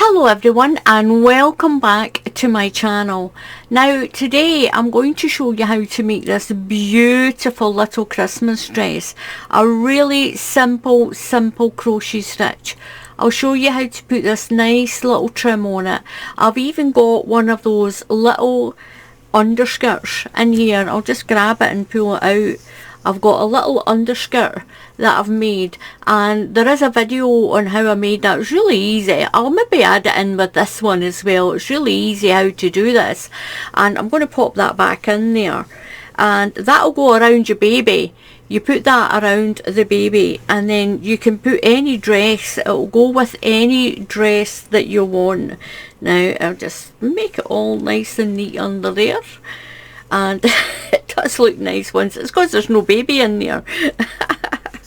Hello everyone and welcome back to my channel. Now today I'm going to show you how to make this beautiful little Christmas dress. A really simple crochet stitch. I'll show you how to put this nice little trim on it. I've even got one of those little underskirts in here. I'll just grab it and pull it out. I've got a little underskirt that I've made, and there is a video on how I made that. It's really easy. I'll maybe add it in with this one as well. It's really easy how to do this, and I'm going to pop that back in there, and that'll go around your baby. You put that around the baby, and then you can put any dress. It'll go with any dress that you want. Now I'll just make it all nice and neat under there, and it does look nice once. It's because there's no baby in there.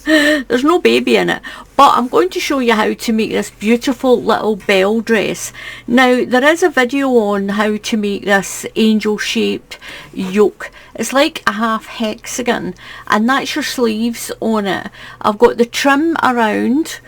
There's no baby in it, but I'm going to show you how to make this beautiful little bell dress. Now there is a video on how to make this angel shaped yoke. It's like a half hexagon, and that's your sleeves on it. I've got the trim around,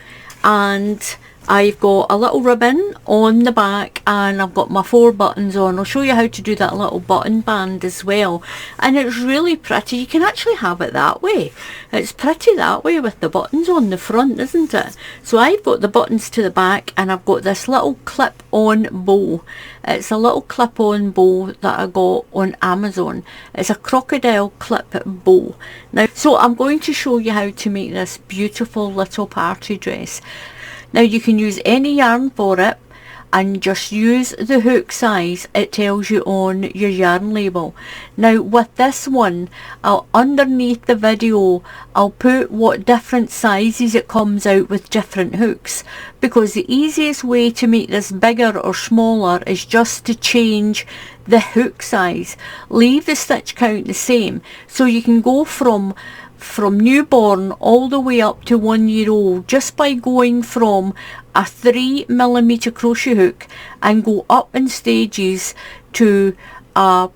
and I've got a little ribbon on the back, and I've got my 4 buttons on. I'll show you how to do that little button band as well, and it's really pretty. You can actually have it that way. It's pretty that way with the buttons on the front, isn't it? So I've got the buttons to the back, and I've got this little clip-on bow. It's a little clip-on bow that I got on Amazon. It's a crocodile clip bow. Now, so I'm going to show you how to make this beautiful little party dress. Now you can use any yarn for it, and just use the hook size it tells you on your yarn label. Now with this one, underneath the video I'll put what different sizes it comes out with different hooks, because the easiest way to make this bigger or smaller is just to change the hook size. Leave the stitch count the same, so you can go from newborn all the way up to 1 year old just by going from a 3mm crochet hook and go up in stages to a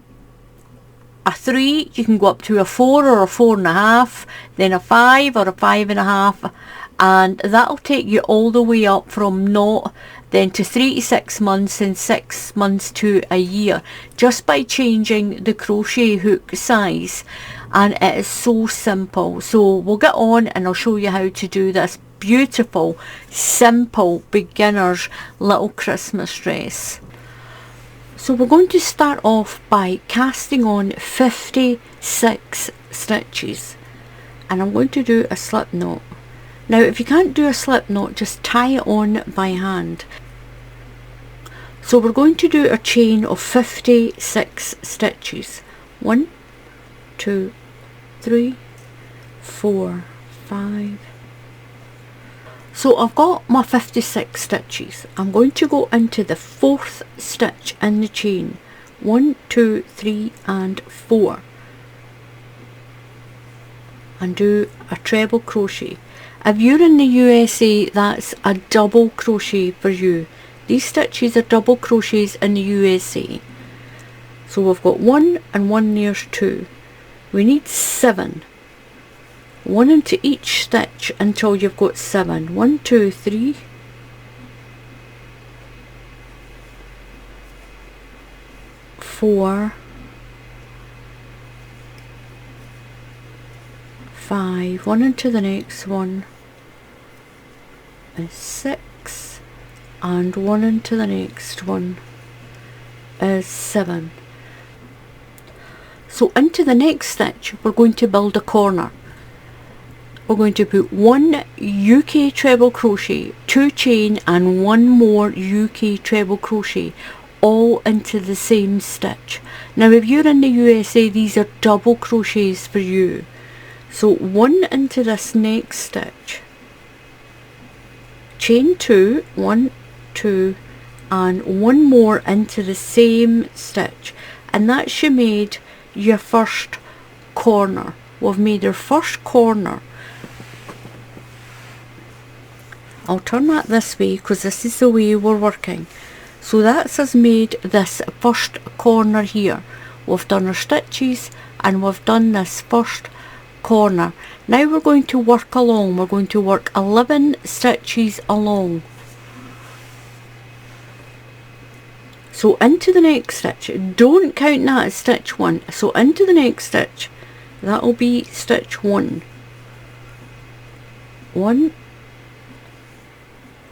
3. You can go up to a 4 or a 4.5, then a 5 or a 5.5, and that'll take you all the way up from naught then to 3 to 6 months, and 6 months to a year, just by changing the crochet hook size. And it is so simple. So we'll get on and I'll show you how to do this beautiful, simple, beginner's little Christmas dress. So we're going to start off by casting on 56 stitches, and I'm going to do a slip knot. Now if you can't do a slip knot, just tie it on by hand. So we're going to do a chain of 56 stitches. 1, 2, 3, 4, 5. So I've got my 56 stitches. I'm going to go into the 4th stitch in the chain. 1, 2, 3 and 4, and do a treble crochet. If you're in the USA, that's a double crochet for you. These stitches are double crochets in the USA. So we've got 1 and 1, there's 2. We need 7. 1 into each stitch until you've got 7. 1, 2, 3, 4, 5. 1 into the next one is 6, and 1 into the next one is 7. So into the next stitch we're going to build a corner. We're going to put 1 UK treble crochet, 2 chain and 1 more UK treble crochet, all into the same stitch. Now if you're in the USA, these are double crochets for you. So 1 into this next stitch, chain 2, 1, 2 and 1 more into the same stitch, and that's you made your first corner. We've made our first corner. I'll turn that this way because this is the way we're working. So that's us made this first corner here. We've done our stitches and we've done this first corner. Now we're going to work along. We're going to work 11 stitches along. So into the next stitch, don't count that as stitch 1, so into the next stitch, that will be stitch 1. 1,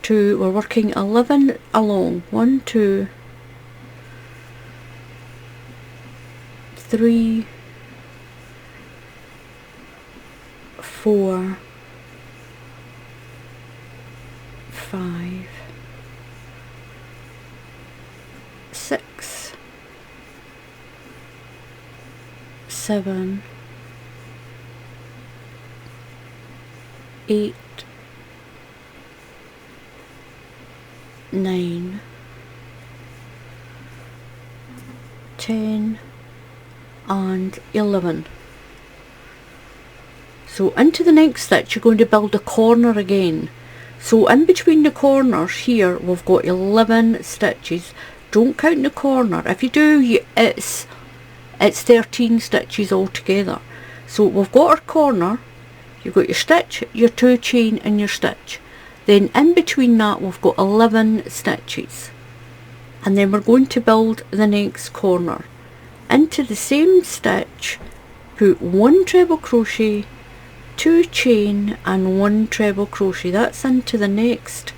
2, we're working 11 along, 1, 2, 3, 4, 5, 6, 7, 8, 9, 10 and 11. So into the next stitch you're going to build a corner again. So in between the corners here we've got 11 stitches. Don't count the corner. If you do, it's 13 stitches altogether. So we've got our corner, you've got your stitch, your 2 chain and your stitch. Then in between that we've got 11 stitches. And then we're going to build the next corner. Into the same stitch, put 1 treble crochet, 2 chain and 1 treble crochet. That's into the next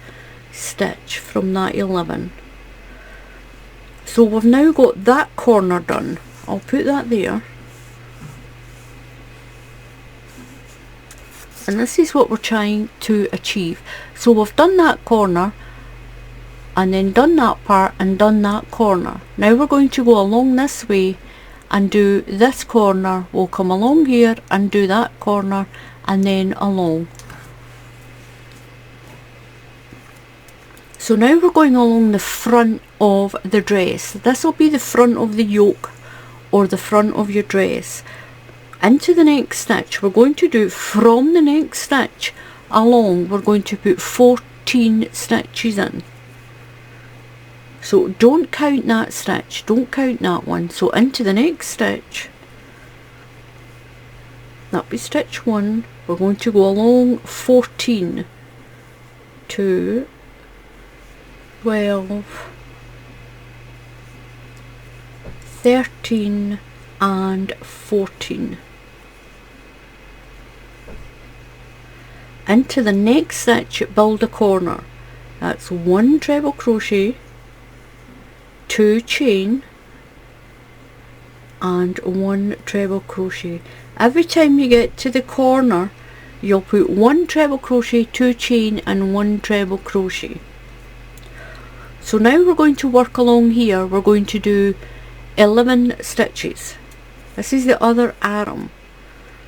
stitch from that 11. So we've now got that corner done. I'll put that there. And this is what we're trying to achieve. So we've done that corner and then done that part and done that corner. Now we're going to go along this way and do this corner. We'll come along here and do that corner and then along. So now we're going along the front of the dress. This will be the front of the yoke or the front of your dress. Into the next stitch we're going to do from the next stitch along, we're going to put 14 stitches in. So don't count that stitch, don't count that one. So into the next stitch, that'll be stitch 1, we're going to go along 14, 2, 12, 13 and 14. Into the next stitch build a corner. That's 1 treble crochet, 2 chain and 1 treble crochet. Every time you get to the corner you'll put 1 treble crochet, 2 chain and 1 treble crochet. So now we're going to work along here. We're going to do 11 stitches. This is the other arm.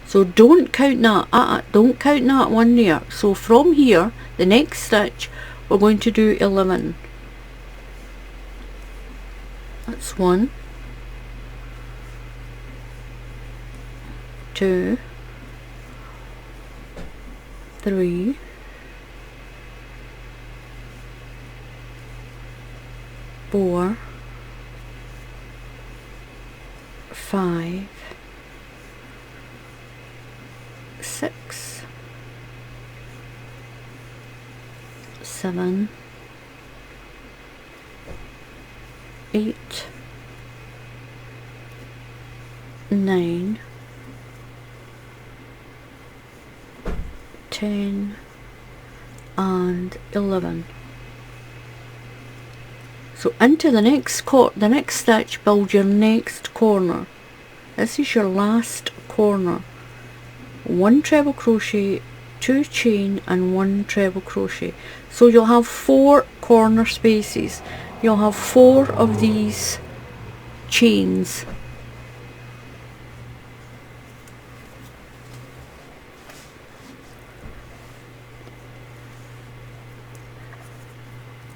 So don't count that, don't count that one there. So from here, the next stitch, we're going to do 11. That's 1, 2, 3, 4, 5, 6, 7, 8, 9, 10 and 11. So into the next stitch build your next corner. This is your last corner. 1 treble crochet, 2 chain and 1 treble crochet. So you'll have 4 corner spaces. You'll have 4 of these chains.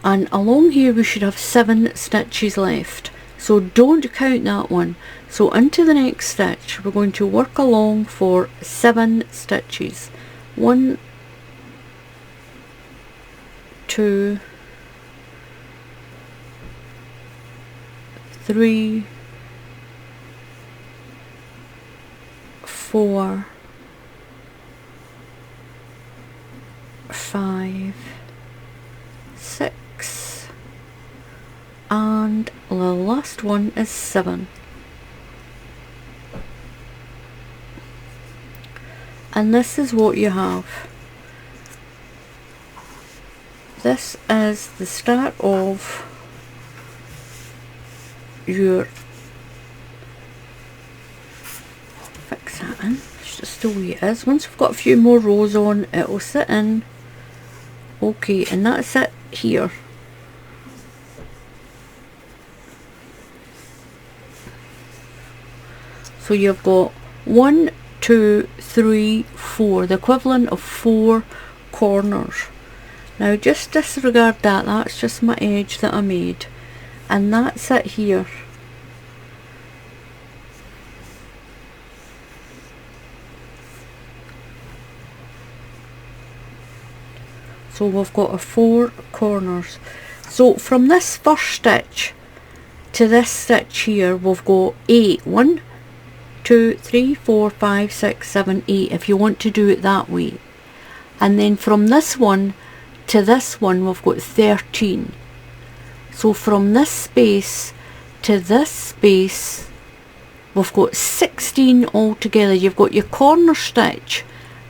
And along here we should have 7 stitches left. So don't count that one. So into the next stitch we're going to work along for 7 stitches. 1, 2, 3, 4, 5, 6 and and the last one is 7. And this is what you have. This is the start of your, fix that in, it's just the way it is. Once we've got a few more rows on, it will sit in okay, and that's it here. So you've got 1, 2, 3, 4, the equivalent of 4 corners. Now just disregard that, that's just my edge that I made, and that's it here. So we've got 4 corners. So from this first stitch to this stitch here, we've got 8. 1, 2, 3, 4, 5, 6, 7, 8 if you want to do it that way. And then from this one to this one we've got 13. So from this space to this space we've got 16 altogether. You've got your corner stitch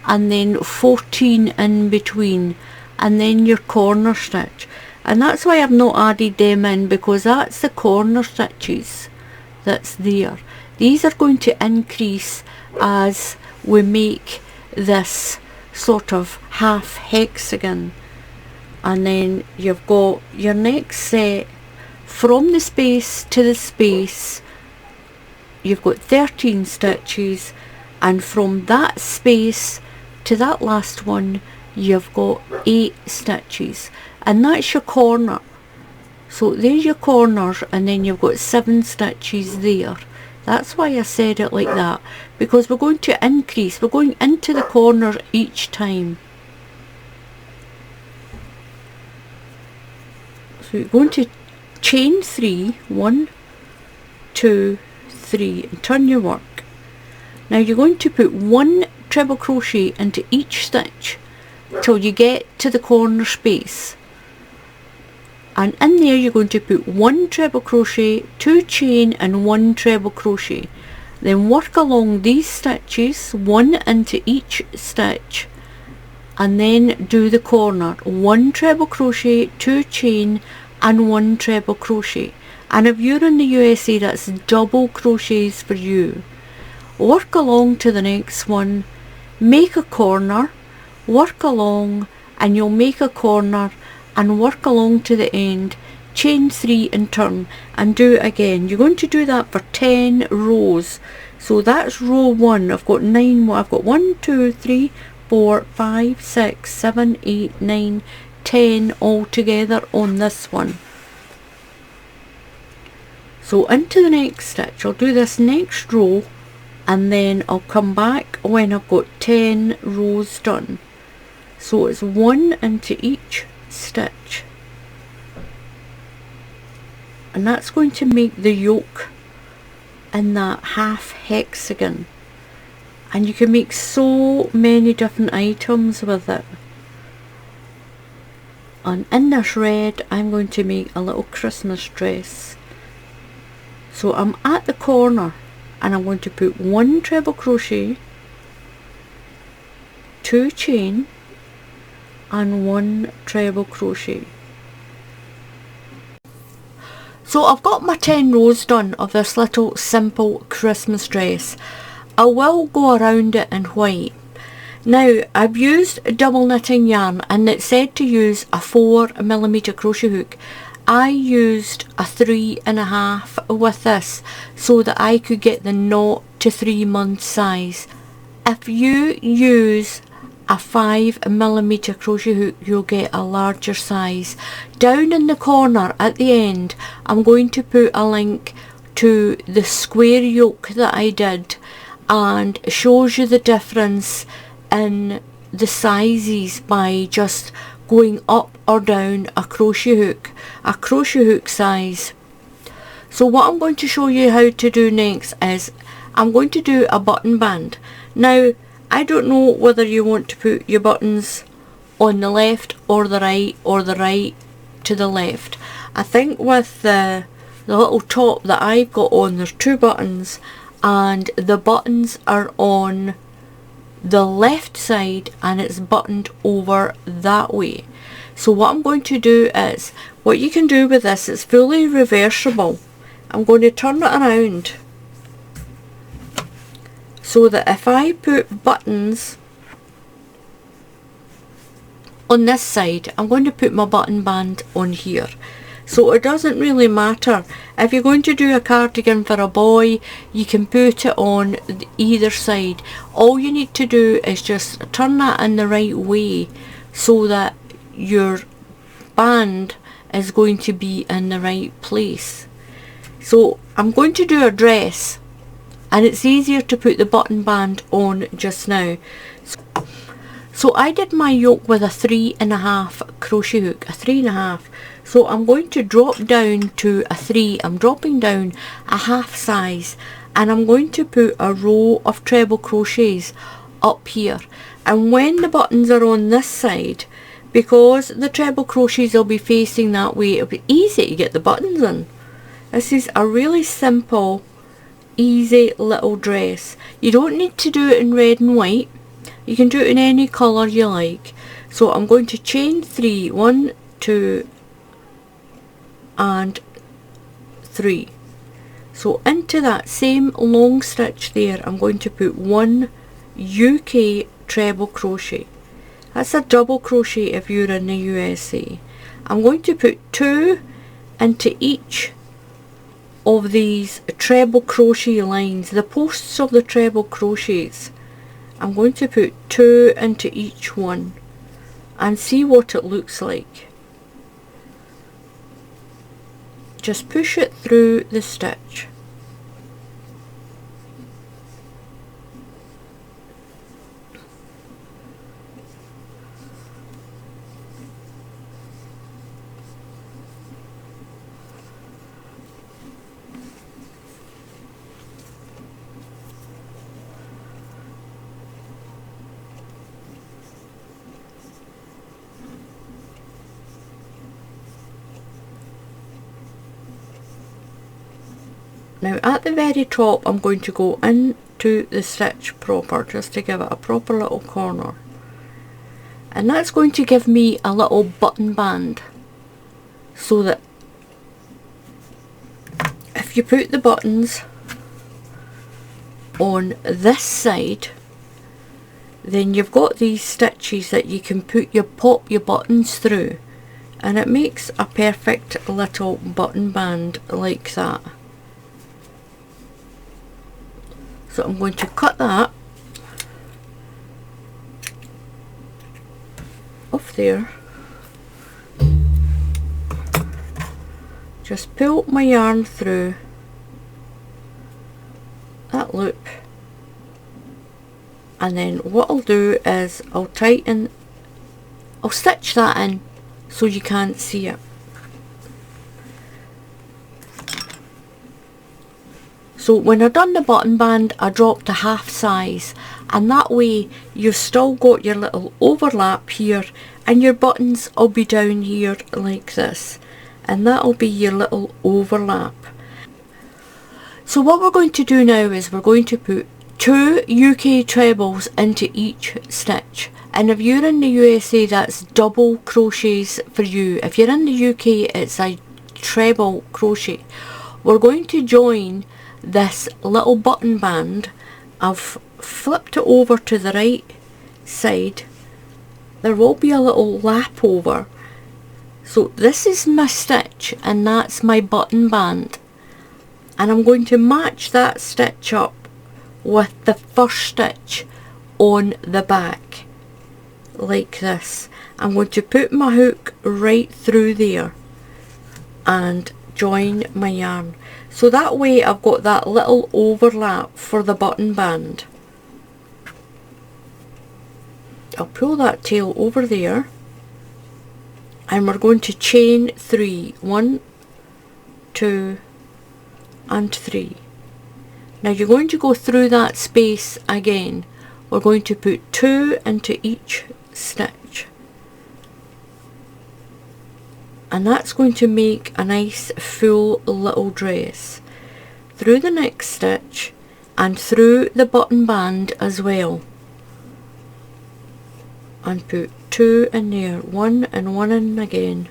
and then 14 in between, and then your corner stitch. And that's why I've not added them in, because that's the corner stitches that's there. These are going to increase as we make this sort of half hexagon. And then you've got your next set from the space to the space, you've got 13 stitches, and from that space to that last one you've got 8 stitches, and that's your corner. So there's your corners, and then you've got 7 stitches there. That's why I said it like that, because we're going to increase, we're going into the corner each time. So you're going to chain 3, 1, 2, 3, and turn your work. Now you're going to put 1 treble crochet into each stitch till you get to the corner space, and in there you're going to put 1 treble crochet, 2 chain and 1 treble crochet. Then work along these stitches, 1 into each stitch, and then do the corner. 1 treble crochet, 2 chain and 1 treble crochet. And if you're in the USA, that's double crochets for you. Work along to the next one, make a corner, work along, and you'll make a corner and work along to the end, chain 3 and turn, and do it again. You're going to do that for 10 rows. So that's row 1. I've got 9 I've got 1, 2, 3, 4, 5, 6, 7, 8, 9, 10 all together on this one. So into the next stitch, I'll do this next row, and then I'll come back when I've got 10 rows done. So it's 1 into each stitch, and that's going to make the yoke in that half hexagon, and you can make so many different items with it. And in this red I'm going to make a little Christmas dress. So I'm at the corner and I'm going to put 1 treble crochet, 2 chain and 1 treble crochet. So I've got my 10 rows done of this little simple Christmas dress. I will go around it in white. Now I've used double knitting yarn, and it said to use a 4mm crochet hook. I used a 3.5 with this so that I could get the 0 to 3 month size. If you use a 5mm crochet hook, you'll get a larger size. Down in the corner at the end I'm going to put a link to the square yoke that I did, and it shows you the difference in the sizes by just going up or down a crochet hook size. So what I'm going to show you how to do next is I'm going to do a button band. Now I don't know whether you want to put your buttons on the left or the right, or the right to the left. I think with the the little top that I've got on, there's 2 buttons, and the buttons are on the left side and it's buttoned over that way. So what I'm going to do is, what you can do with this, it's fully reversible. I'm going to turn it around so that if I put buttons on this side, I'm going to put my button band on here. So it doesn't really matter. If you're going to do a cardigan for a boy, you can put it on either side. All you need to do is just turn that in the right way so that your band is going to be in the right place. So I'm going to do a dress, and it's easier to put the button band on just now. So I did my yoke with a 3.5 crochet hook, a 3.5. So I'm going to drop down to a 3. I'm dropping down a half size, and I'm going to put a row of treble crochets up here. And when the buttons are on this side, because the treble crochets will be facing that way, it'll be easy to get the buttons in. This is a really simple, easy little dress. You don't need to do it in red and white. You can do it in any colour you like. So I'm going to chain 3, 1, 2 and 3. So into that same long stitch there, I'm going to put 1 UK treble crochet. That's a double crochet if you're in the USA. I'm going to put 2 into each of these treble crochet lines, the posts of the treble crochets. I'm going to put 2 into each one and see what it looks like. Just push it through the stitch. Now at the very top, I'm going to go into the stitch proper, just to give it a proper little corner, and that's going to give me a little button band, so that if you put the buttons on this side, then you've got these stitches that you can pop your buttons through, and it makes a perfect little button band like that. So I'm going to cut that off there. Just pull my yarn through that loop, and then what I'll do is I'll stitch that in so you can't see it. So when I've done the button band, I dropped a half size, and that way you've still got your little overlap here, and your buttons will be down here like this, and that'll be your little overlap. So what we're going to do now is we're going to put 2 UK trebles into each stitch, and if you're in the USA, that's double crochets for you. If you're in the UK, it's a treble crochet. We're going to join this little button band. I've flipped it over to the right side. There will be a little lap over. So this is my stitch, and that's my button band, and I'm going to match that stitch up with the first stitch on the back like this. I'm going to put my hook right through there and join my yarn, so that way I've got that little overlap for the button band. I'll pull that tail over there, and we're going to chain 3, 1, 2 and 3. Now you're going to go through that space again. We're going to put 2 into each stitch. and that's going to make a nice full little dress. Through the next stitch and through the button band as well, and put 2 in there, 1 and 1 in again,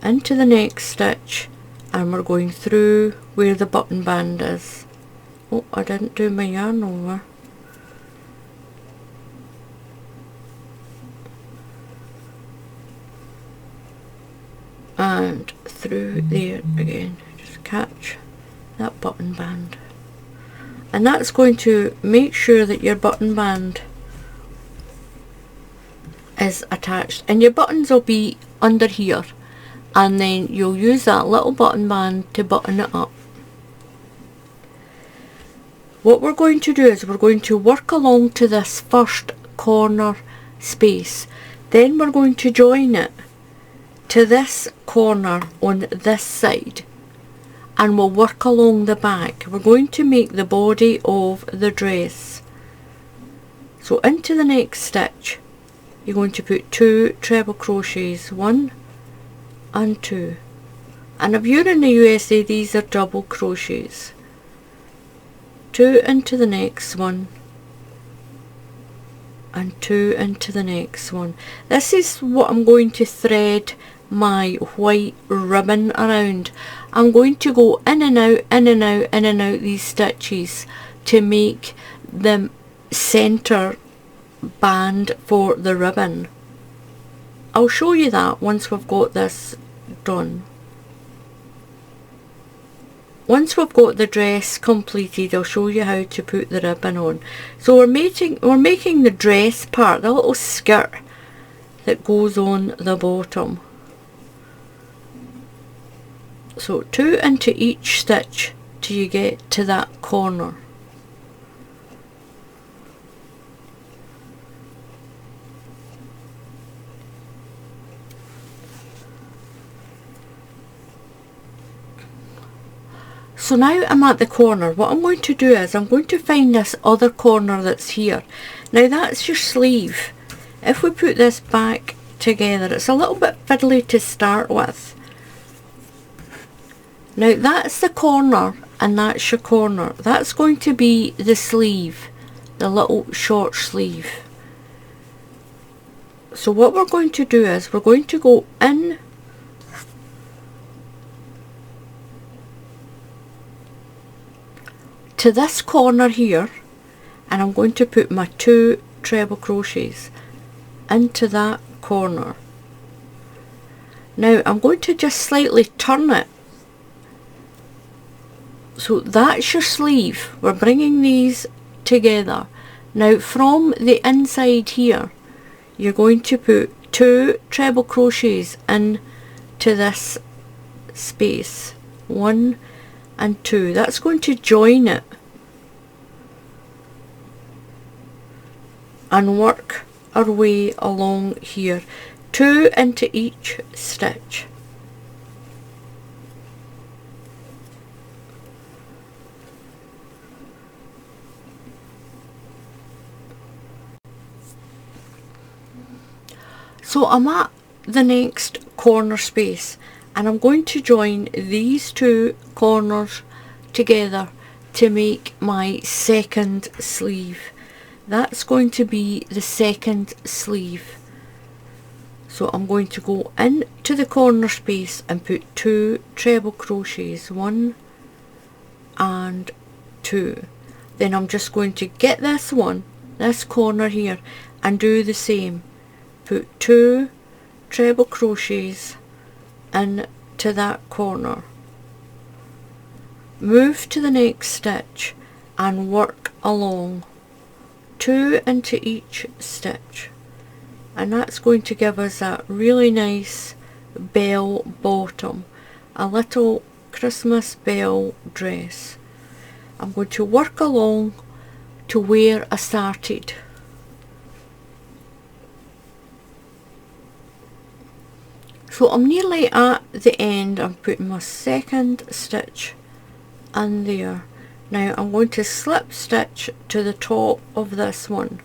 into the next stitch, and we're going through where the button band is. Oh, I didn't do my yarn over. And through there again, just catch that button band, and that's going to make sure that your button band is attached, and your buttons will be under here, and then you'll use that little button band to button it up. What we're going to do is we're going to work along to this first corner space, then we're going to join it to this corner on this side, and we'll work along the back. We're going to make the body of the dress. So into the next stitch, you're going to put 2 treble crochets, 1 and 2, and if you're in the USA, these are double crochets. 2 into the next one, and 2 into the next one. This is what I'm going to thread my white ribbon around. I'm going to go in and out, in and out, in and out these stitches to make the center band for the ribbon. I'll show you that once we've got this done. Once we've got the dress completed, I'll show you how to put the ribbon on. So we're making the dress part, the little skirt that goes on the bottom. So 2 into each stitch till you get to that corner. So now I'm at the corner. What I'm going to do is I'm going to find this other corner that's here. Now that's your sleeve. If we put this back together, it's a little bit fiddly to start with. Now that's the corner, and that's your corner. That's going to be the sleeve, the little short sleeve. So what we're going to do is we're going to go in to this corner here, and I'm going to put my 2 treble crochets into that corner. Now I'm going to just slightly turn it. So that's your sleeve. We're bringing these together. Now from the inside here, you're going to put 2 treble crochets in to this space, 1 and 2. That's going to join it and work our way along here, 2 into each stitch. So I'm at the next corner space, and I'm going to join these 2 corners together to make my second sleeve. That's going to be the second sleeve. So I'm going to go into the corner space and put 2 treble crochets, 1 and 2. Then I'm just going to get this one, this corner here, and do the same. Put 2 treble crochets into that corner. Move to the next stitch and work along, 2 into each stitch, and that's going to give us that really nice bell bottom, a little Christmas bell dress. I'm going to work along to where I started. So I'm nearly at the end. I'm putting my second stitch in there. Now I'm going to slip stitch to the top of this one.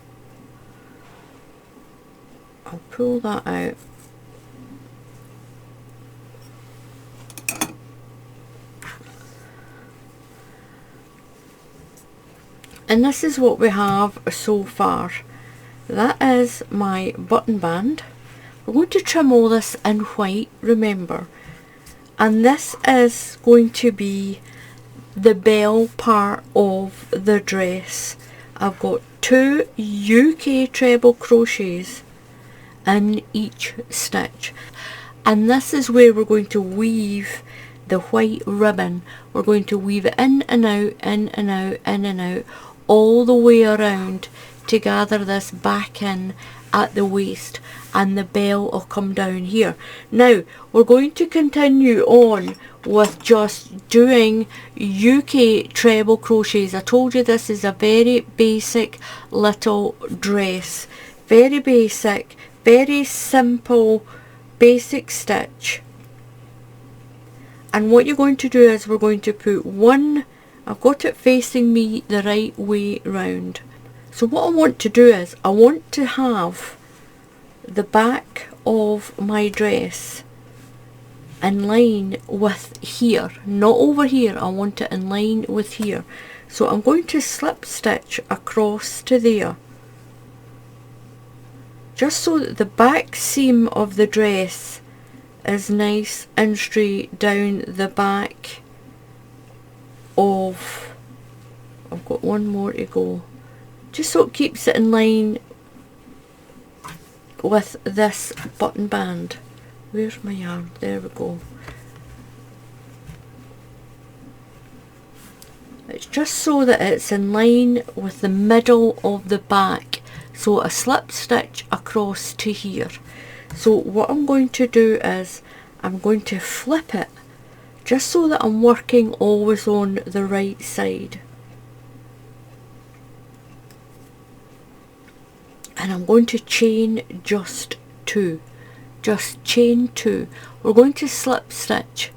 I'll pull that out. And this is what we have so far. That is my button band. We're going to trim all this in white, remember. And this is going to be the bell part of the dress. I've got 2 UK treble crochets in each stitch. And this is where we're going to weave the white ribbon. We're going to weave it in and out, in and out, in and out, all the way around to gather this back in at the waist, and the bell will come down here. Now we're going to continue on with just doing UK treble crochets. I told you this is a very basic little dress, very basic, very simple, basic stitch. And what you're going to do is we're going to put one, I've got it facing me the right way round. So what I want to do is I want to have the back of my dress in line with here, not over here. I want it in line with here. So I'm going to slip stitch across to there, just so that the back seam of the dress is nice and straight down the back of, I've got one more to go, just so it keeps it in line with this button band. Where's my yarn? There we go. It's just so that it's in line with the middle of the back. So a slip stitch across to here. So what I'm going to do is I'm going to flip it just so that I'm working always on the right side. And I'm going to chain just 2. Just chain 2. We're going to slip stitch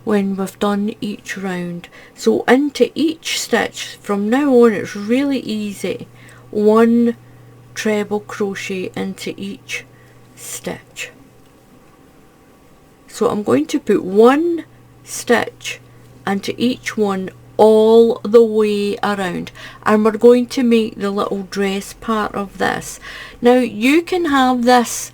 when we've done each round. So into each stitch from now on, it's really easy. 1 treble crochet into each stitch. So I'm going to put 1 stitch into each one all the way around, and we're going to make the little dress part of this. Now you can have this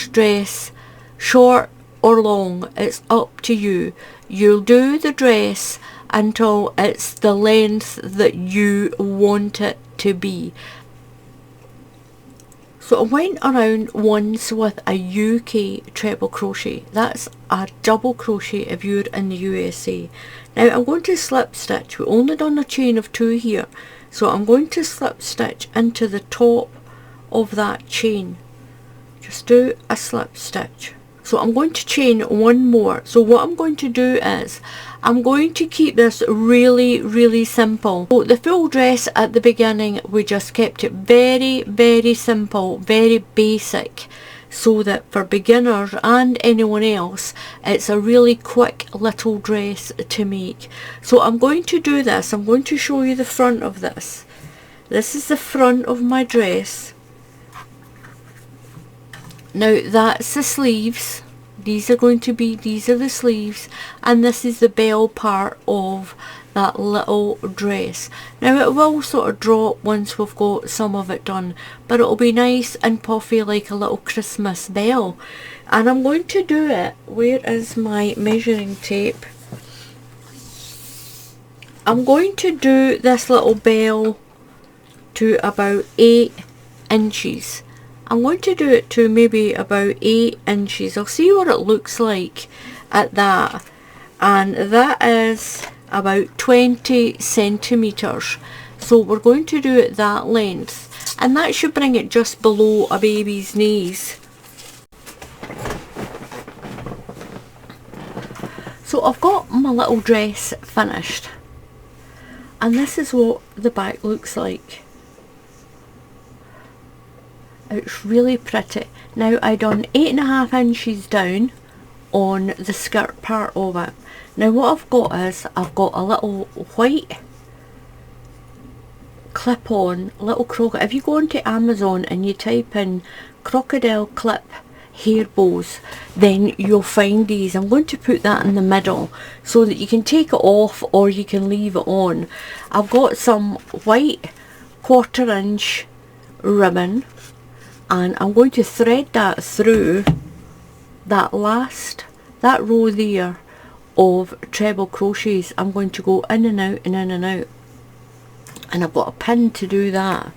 dress short or long, it's up to you. You'll do the dress until it's the length that you want it to be. So I went around once with a UK treble crochet. That's a double crochet if you're in the USA. Now I'm going to slip stitch. We've only done a chain of 2 here. So I'm going to slip stitch into the top of that chain. Just do a slip stitch. So I'm going to chain 1 more. So what I'm going to do is I'm going to keep this really simple. So the full dress at the beginning, we just kept it very simple, very basic, so that for beginners and anyone else, it's a really quick little dress to make. So I'm going to do this. I'm going to show you the front of this. This is the front of my dress. Now that's the sleeves. These are the sleeves, and this is the bell part of that little dress. Now it will sort of drop once we've got some of it done, but it'll be nice and puffy like a little Christmas bell. And I'm going to do it, where is my measuring tape? I'm going to do this little bell to about 8 inches. I'm going to do it to maybe about 8 inches. I'll see what it looks like at that. And that is about 20 centimetres. So we're going to do it that length. And that should bring it just below a baby's knees. So I've got my little dress finished. And this is what the back looks like. It's really pretty. Now I done 8.5 inches down on the skirt part of it. Now what I've got is I've got a little white clip-on little crocodile. If you go onto Amazon and you type in crocodile clip hair bows, then you'll find these. I'm going to put that in the middle so that you can take it off or you can leave it on. I've got some white 1/4 inch ribbon, and I'm going to thread that through that row there of treble crochets. I'm going to go in and out and in and out, and I've got a pin to do that.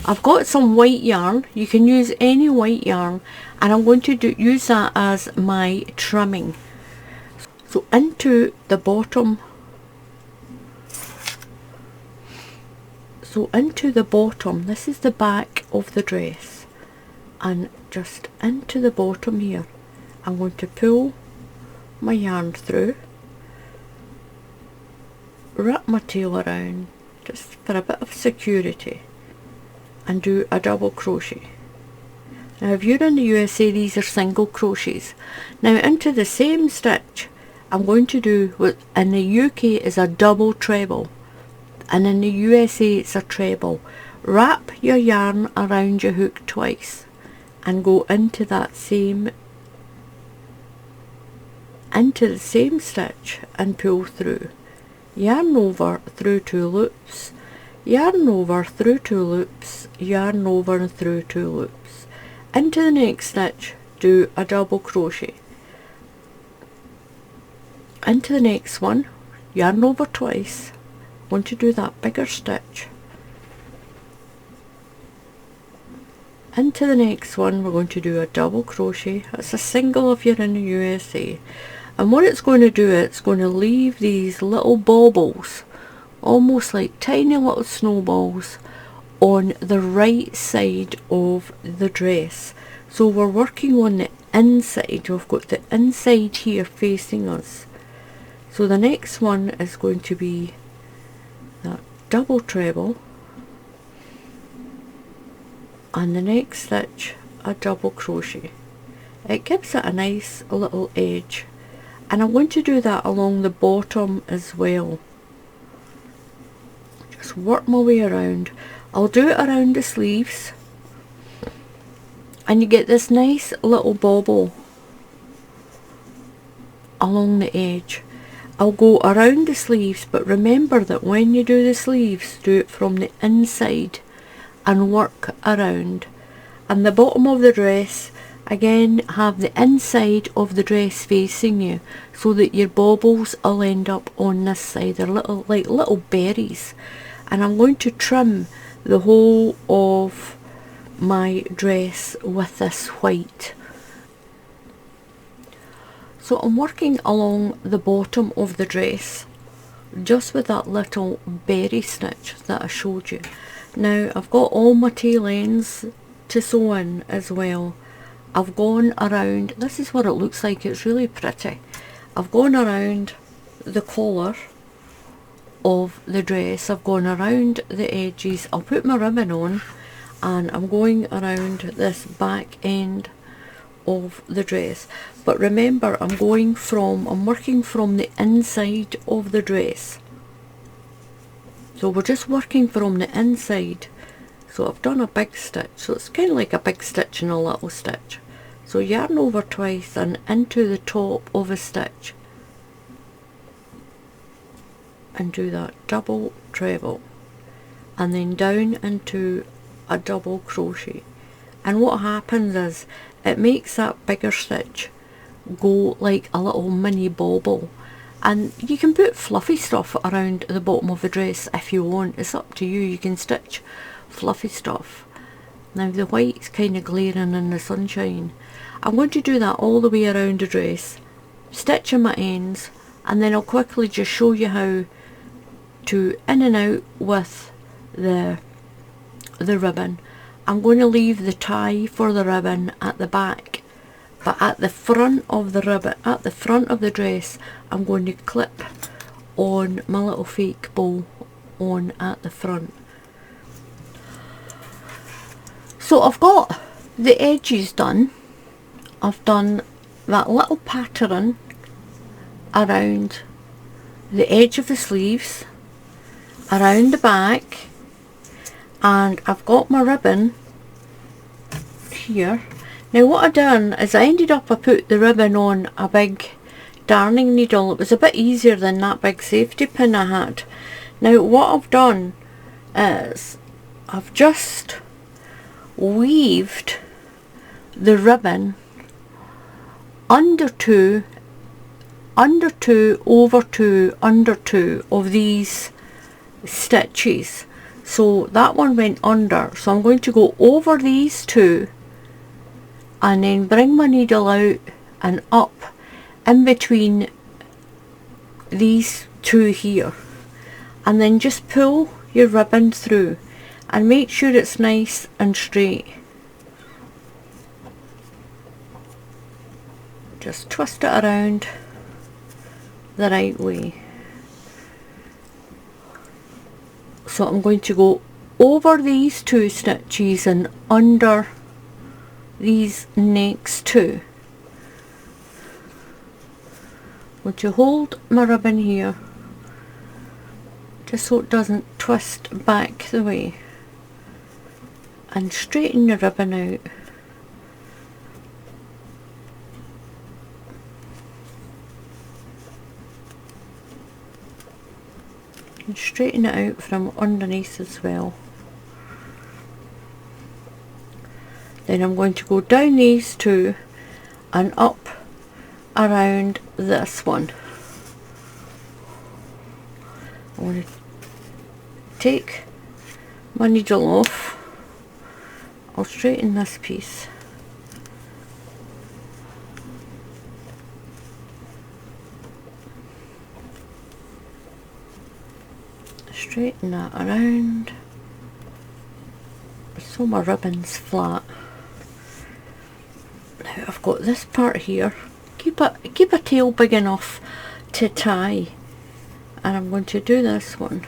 I've got some white yarn. You can use any white yarn, and I'm going to use that as my trimming. So into the bottom, this is the back of the dress, and just into the bottom here I'm going to pull my yarn through, wrap my tail around just for a bit of security, and do a double crochet. Now if you're in the USA, these are single crochets. Now into the same stitch I'm going to do what in the UK is a double treble, and in the USA it's a treble. Wrap your yarn around your hook twice and go into the same stitch and pull through. Yarn over through 2 loops, yarn over through 2 loops, yarn over and through 2 loops. Into the next stitch, do a double crochet. Into the next one, yarn over twice, want to do that bigger stitch. Into the next one we're going to do a double crochet. That's a single if you're in the USA. And what it's going to do, it's going to leave these little baubles, almost like tiny little snowballs, on the right side of the dress. So we're working on the inside. We've got the inside here facing us. So the next one is going to be that double treble, and the next stitch a double crochet. It gives it a nice little edge, and I'm going to do that along the bottom as well. Just work my way around. I'll do it around the sleeves, and you get this nice little bobble along the edge. I'll go around the sleeves, but remember that when you do the sleeves, do it from the inside and work around. And the bottom of the dress, again, have the inside of the dress facing you, so that your baubles will end up on this side. They're little, like little berries. And I'm going to trim the whole of my dress with this white. So I'm working along the bottom of the dress just with that little berry stitch that I showed you. Now I've got all my tail ends to sew in as well. I've gone around, this is what it looks like, it's really pretty. I've gone around the collar of the dress, I've gone around the edges. I'll put my ribbon on, and I'm going around this back end of the dress. But remember, I'm working from the inside of the dress. So we're just working from the inside. So I've done a big stitch, so it's kind of like a big stitch and a little stitch. So yarn over twice and into the top of a stitch, and do that double treble, and then down into a double crochet. And what happens is it makes that bigger stitch go like a little mini bauble. And you can put fluffy stuff around the bottom of the dress if you want. It's up to you. You can stitch fluffy stuff. Now the white's kind of glaring in the sunshine. I'm going to do that all the way around the dress, stitching my ends, and then I'll quickly just show you how to in and out with the ribbon. I'm going to leave the tie for the ribbon at the back, but at the front of the ribbon, at the front of the dress, I'm going to clip on my little fake bow on at the front. So I've got the edges done. I've done that little pattern around the edge of the sleeves, around the back, and I've got my ribbon here. Now what I done is I put the ribbon on a big darning needle. It was a bit easier than that big safety pin I had. Now what I've done is I've just weaved the ribbon under 2, over 2, under 2 of these stitches. So that one went under, so I'm going to go over these 2 and then bring my needle out and up in between these 2 here, and then just pull your ribbon through and make sure it's nice and straight. Just twist it around the right way. So I'm going to go over these 2 stitches and under these next 2. I'm going to hold my ribbon here just so it doesn't twist back the way, and straighten the ribbon out. And straighten it out from underneath as well. Then I'm going to go down these 2 and up around this one. I'm going to take my needle off. I'll straighten this piece. Straighten that around so my ribbon's flat. Now I've got this part here. Keep a tail big enough to tie, and I'm going to do this one.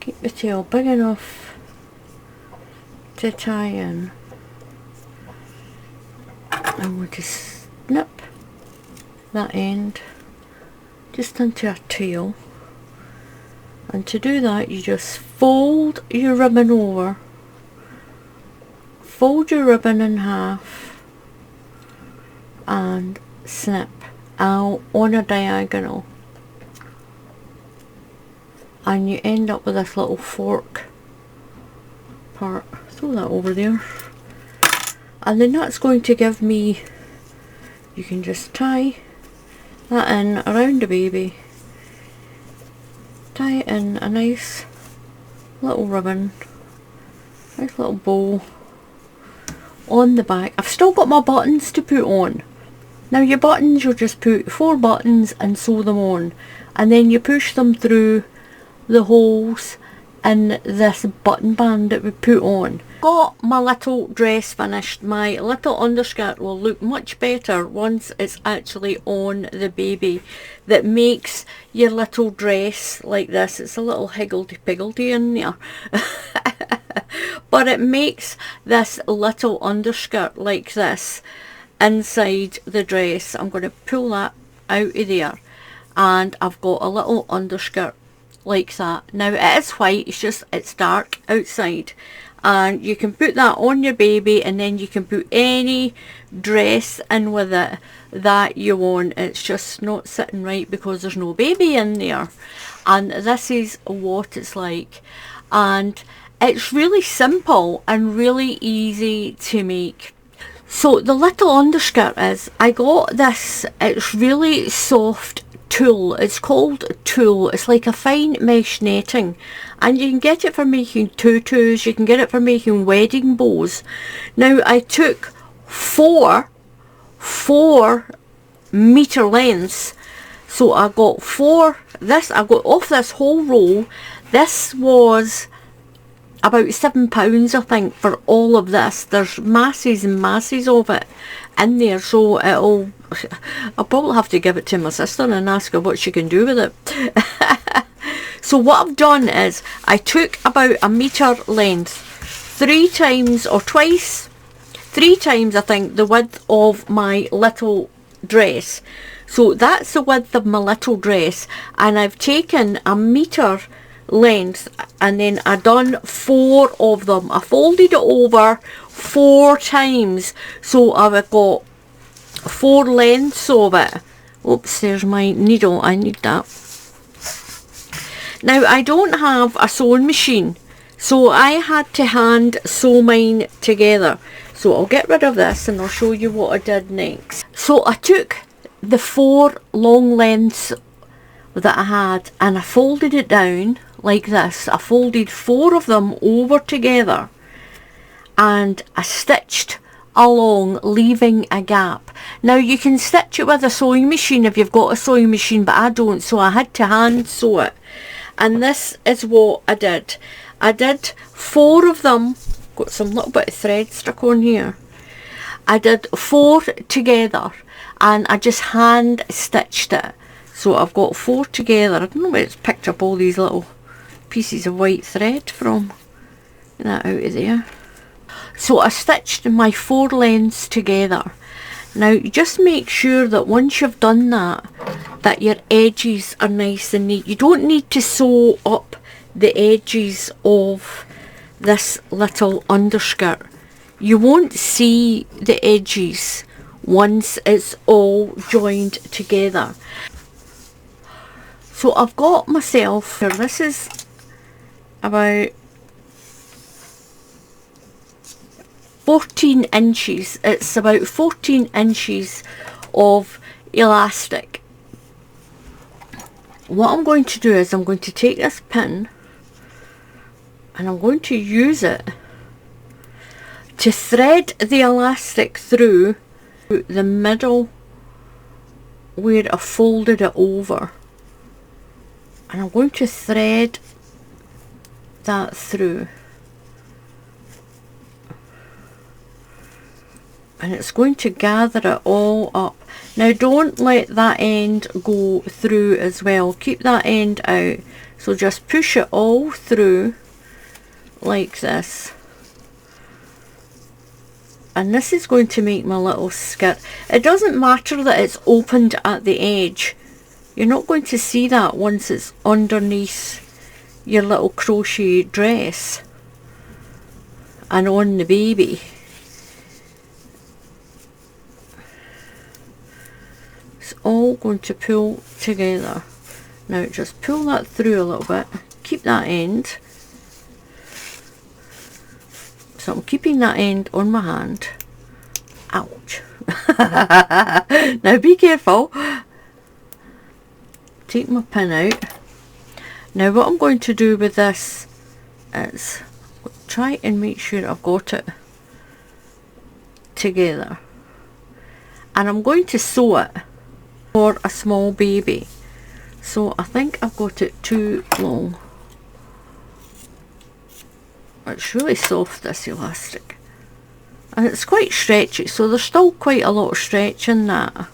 Keep the tail big enough to tie in. I'm going to snip that end just into a tail, and to do that you just fold your ribbon over, fold your ribbon in half and snip out on a diagonal, and you end up with this little fork part. Throw that over there, and then that's going to give me, you can just tie that in around the baby, tie it in a nice little ribbon, nice little bow on the back. I've still got my buttons to put on. Now your buttons, you'll just put 4 buttons and sew them on, and then you push them through the holes in this button band that we put on. Got my little dress finished. My little underskirt will look much better once it's actually on the baby. That makes your little dress like this. It's a little higgledy-piggledy in there. But it makes this little underskirt like this inside the dress. I'm going to pull that out of there, and I've got a little underskirt like that. Now it is white, it's dark outside, and you can put that on your baby, and then you can put any dress in with it that you want. It's just not sitting right because there's no baby in there. And this is what it's like, and it's really simple and really easy to make. So the little underskirt is, I got this, it's really soft tulle. It's called tulle. It's like a fine mesh netting, and you can get it for making tutus, you can get it for making wedding bows. Now I took four meter lengths, so I got I got off this whole roll. This was about £7 I think for all of this. There's masses and masses of it in there, so I'll probably have to give it to my sister and ask her what she can do with it. So what I've done is I took about a metre length, 3 times I think the width of my little dress. So that's the width of my little dress, and I've taken a metre length, and then I done 4 of them. I folded it over 4 times, so I've got 4 lengths of it. Oops, there's my needle, I need that. Now I don't have a sewing machine, so I had to hand sew mine together. So I'll get rid of this and I'll show you what I did next. So I took the 4 long lengths that I had and I folded it down like this. I folded 4 of them over together and I stitched along, leaving a gap. Now you can stitch it with a sewing machine if you've got a sewing machine, but I don't, so I had to hand sew it. And this is what I did. I did 4 of them. Got some little bit of thread stuck on here. I did 4 together and I just hand stitched it. So I've got 4 together. I don't know where it's picked up all these little pieces of white thread from. Get that out of there. So I stitched my 4 lengths together. Now you just make sure that once you've done that, that your edges are nice and neat. You don't need to sew up the edges of this little underskirt. You won't see the edges once it's all joined together. So I've got myself, this is about 14 inches. It's about 14 inches of elastic. What I'm going to do is I'm going to take this pin and I'm going to use it to thread the elastic through the middle where I folded it over, and I'm going to thread that through, and it's going to gather it all up. Now don't let that end go through as well, keep that end out. So just push it all through like this, and this is going to make my little skirt. It doesn't matter that it's opened at the edge, you're not going to see that once it's underneath your little crochet dress and on the baby. It's all going to pull together. Now just pull that through a little bit, keep that end. So I'm keeping that end on my hand. Ouch. Now be careful. Take my pin out. Now what I'm going to do with this is try and make sure I've got it together. And I'm going to sew it for a small baby. So I think I've got it too long. It's really soft, this elastic, and it's quite stretchy, so there's still quite a lot of stretch in that.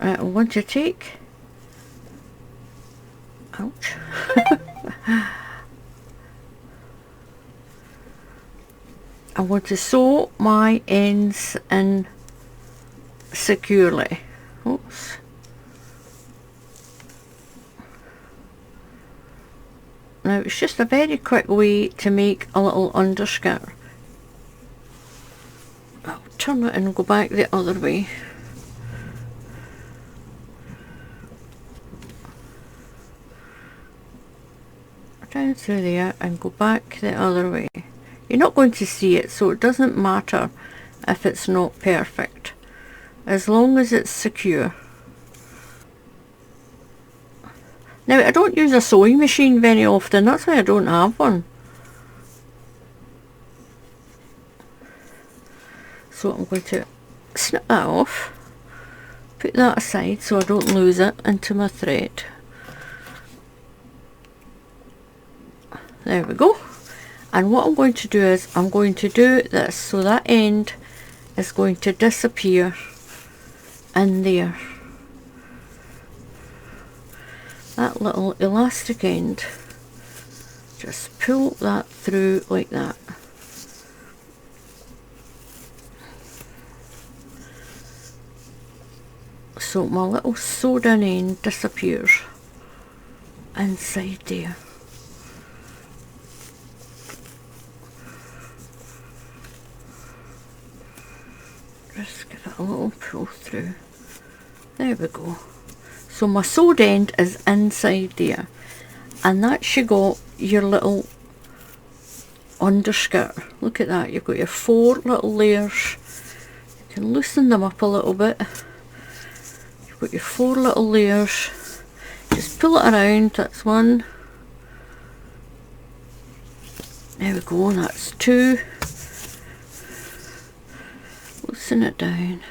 Right, I'm going to take, ouch, I'm going to sew my ends in securely. Oops. Now it's just a very quick way to make a little underskirt. I'll turn it and go back the other way. Down through there and go back the other way. You're not going to see it, so it doesn't matter if it's not perfect, as long as it's secure. Now I don't use a sewing machine very often, that's why I don't have one. So I'm going to snip that off, put that aside so I don't lose it into my thread. There we go. And what I'm going to do is I'm going to do this, so that end is going to disappear in there. That little elastic end, just pull that through like that. So my little sewed in end disappears. inside there. Just give it a little pull through. There we go. So my sewed end is inside there, and that's you got your little underskirt. Look at that, you've got your 4 little layers. You can loosen them up a little bit. You've got your 4 little layers. Just pull it around. That's 1. There we go, that's 2. Loosen it down.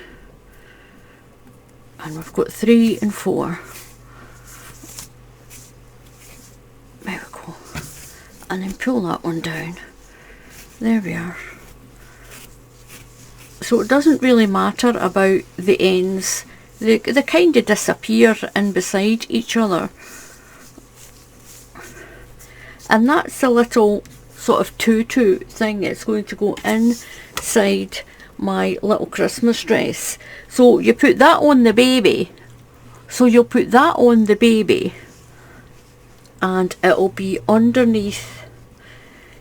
And we've got 3 and 4. There we go. And then pull that one down. There we are. So it doesn't really matter about the ends. They kind of disappear in beside each other. And that's a little sort of tutu thing. It's going to go inside my little Christmas dress. So you put that on the baby. So you'll put that on the baby, and it'll be underneath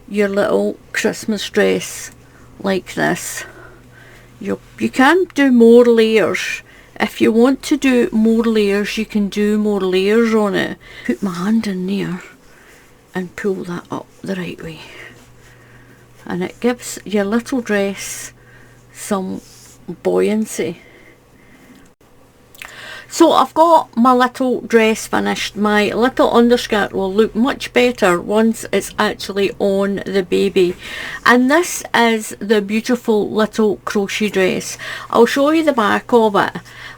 your little Christmas dress like this. You can do more layers. If you want to do more layers, you can do more layers on it. Put my hand in there and pull that up the right way, and it gives your little dress some buoyancy. So I've got my little dress finished. My little underskirt will look much better once it's actually on the baby. And this is the beautiful little crochet dress. I'll show you the back of it.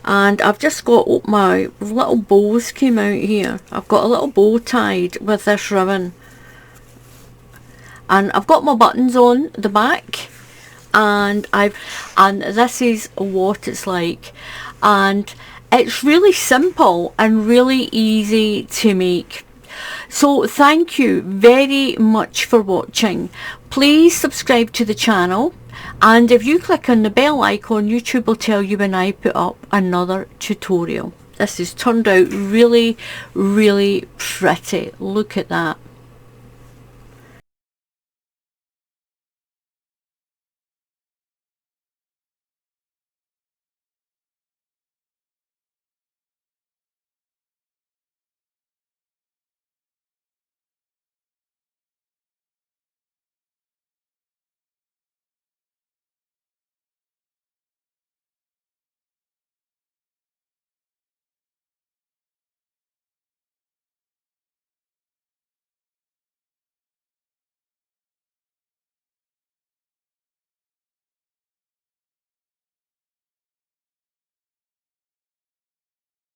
And I've just got my little bows came out here. I've got a little bow tied with this ribbon. And I've got my buttons on the back. And this is what it's like. And it's really simple and really easy to make. So thank you very much for watching. Please subscribe to the channel, and if you click on the bell icon, YouTube will tell you when I put up another tutorial. This has turned out really, really pretty. Look at that.